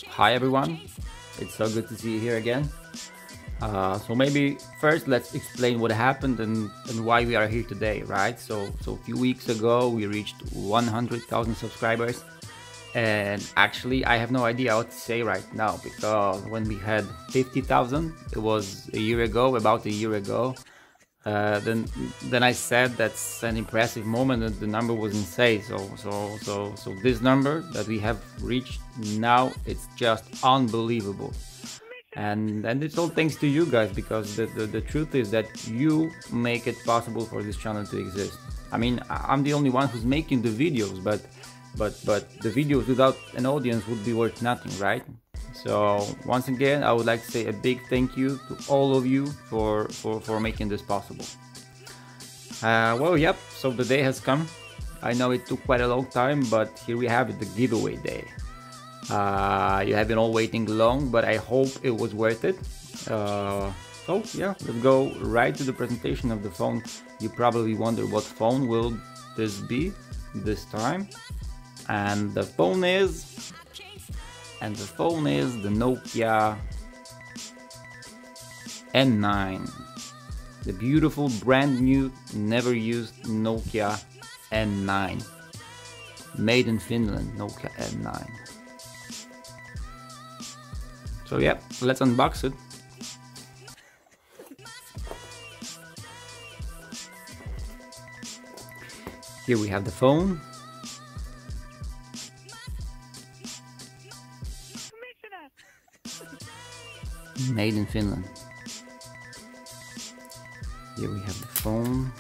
Hi everyone, it's so good to see you here again. So maybe first let's explain what happened and why we are here today, right? So a few weeks ago we reached 100,000 subscribers, and actually I have no idea what to say right now, because when we had 50,000, it was a year ago, about a year ago. Then I said that's an impressive moment, and the number was insane. So this number that we have reached now, it's just unbelievable, and it's all thanks to you guys, because the truth is that you make it possible for this channel to exist. I mean, I'm the only one who's making the videos, but the videos without an audience would be worth nothing, right? So once again, I would like to say a big thank you to all of you for making this possible. Well, yep, so the day has come. I know it took quite a long time, but here we have it, the giveaway day. You have been all waiting long, but I hope it was worth it. So yeah, let's go right to the presentation of the phone. You probably wonder what phone will this be this time, and the phone is the Nokia N9, the beautiful brand new, never used Nokia N9, made in Finland, Nokia N9. So yeah, let's unbox it. Here we have the phone. Made in Finland. Here we have the phone.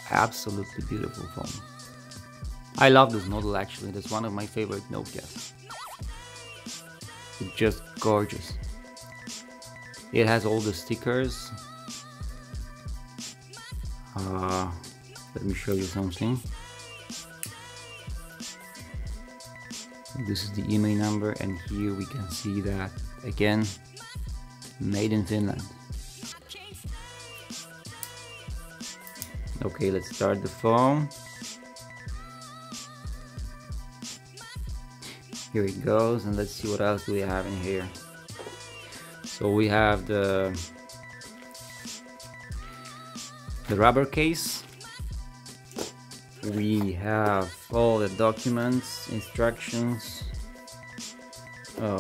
Absolutely beautiful phone. I love this model actually. That's one of my favorite Nokias. It's just gorgeous. It has all the stickers. Let me show you something. This is the email number, and here we can see that again, made in Finland. Okay, let's start the phone. Here it goes, and let's see what else do we have in here. So we have the rubber case. We have all the documents, instructions.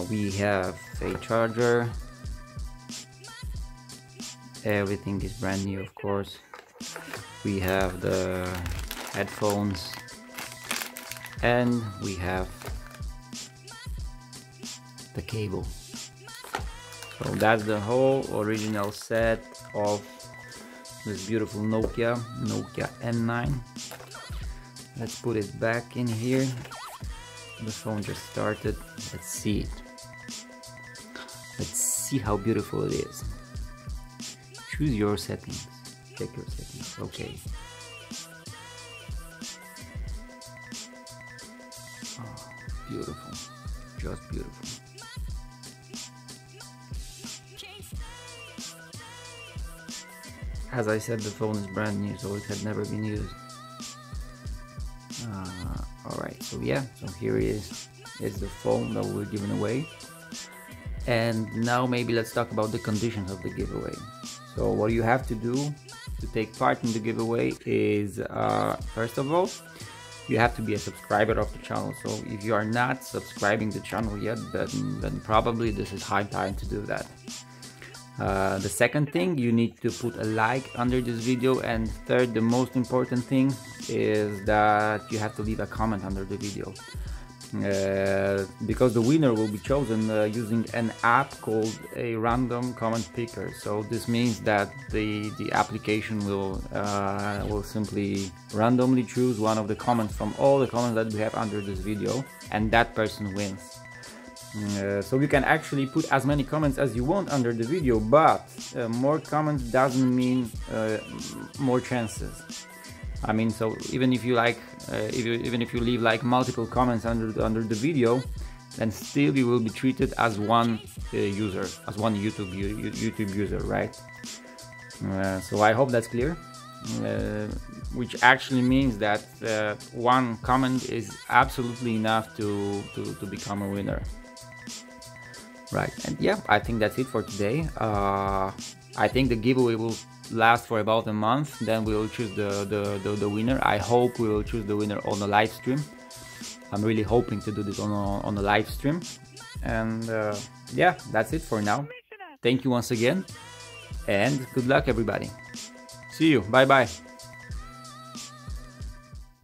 We have a charger. Everything is brand new, of course. We have the headphones, and we have the cable. So that's the whole original set of this beautiful Nokia N9. Let's put it back in here. The phone just started. Let's see it. Let's see how beautiful it is. Choose your settings. Check your settings. Okay. Oh, beautiful. Just beautiful. As I said, the phone is brand new, so it had never been used. Alright, so yeah, so here is the phone that we're giving away. And now maybe let's talk about the conditions of the giveaway. So what you have to do to take part in the giveaway is, first of all, you have to be a subscriber of the channel. So if you are not subscribing the channel yet, then probably this is high time to do that. The second thing, you need to put a like under this video, and third, the most important thing is that you have to leave a comment under the video, because the winner will be chosen using an app called a random comment picker. So this means that the application will simply randomly choose one of the comments from all the comments that we have under this video, and that person wins. So you can actually put as many comments as you want under the video, but more comments doesn't mean more chances. I mean, so even if you like, even if you leave like multiple comments under the video, then still you will be treated as one user, as one YouTube user, right? So I hope that's clear. Which actually means that one comment is absolutely enough to become a winner, right? And yeah, I think that's it for today. I think the giveaway will last for about a month, then we will choose the winner. I hope we will choose the winner on the live stream. I'm really hoping to do this on a live stream. And yeah, that's it for now. Thank you once again, and good luck everybody. See you. Bye bye.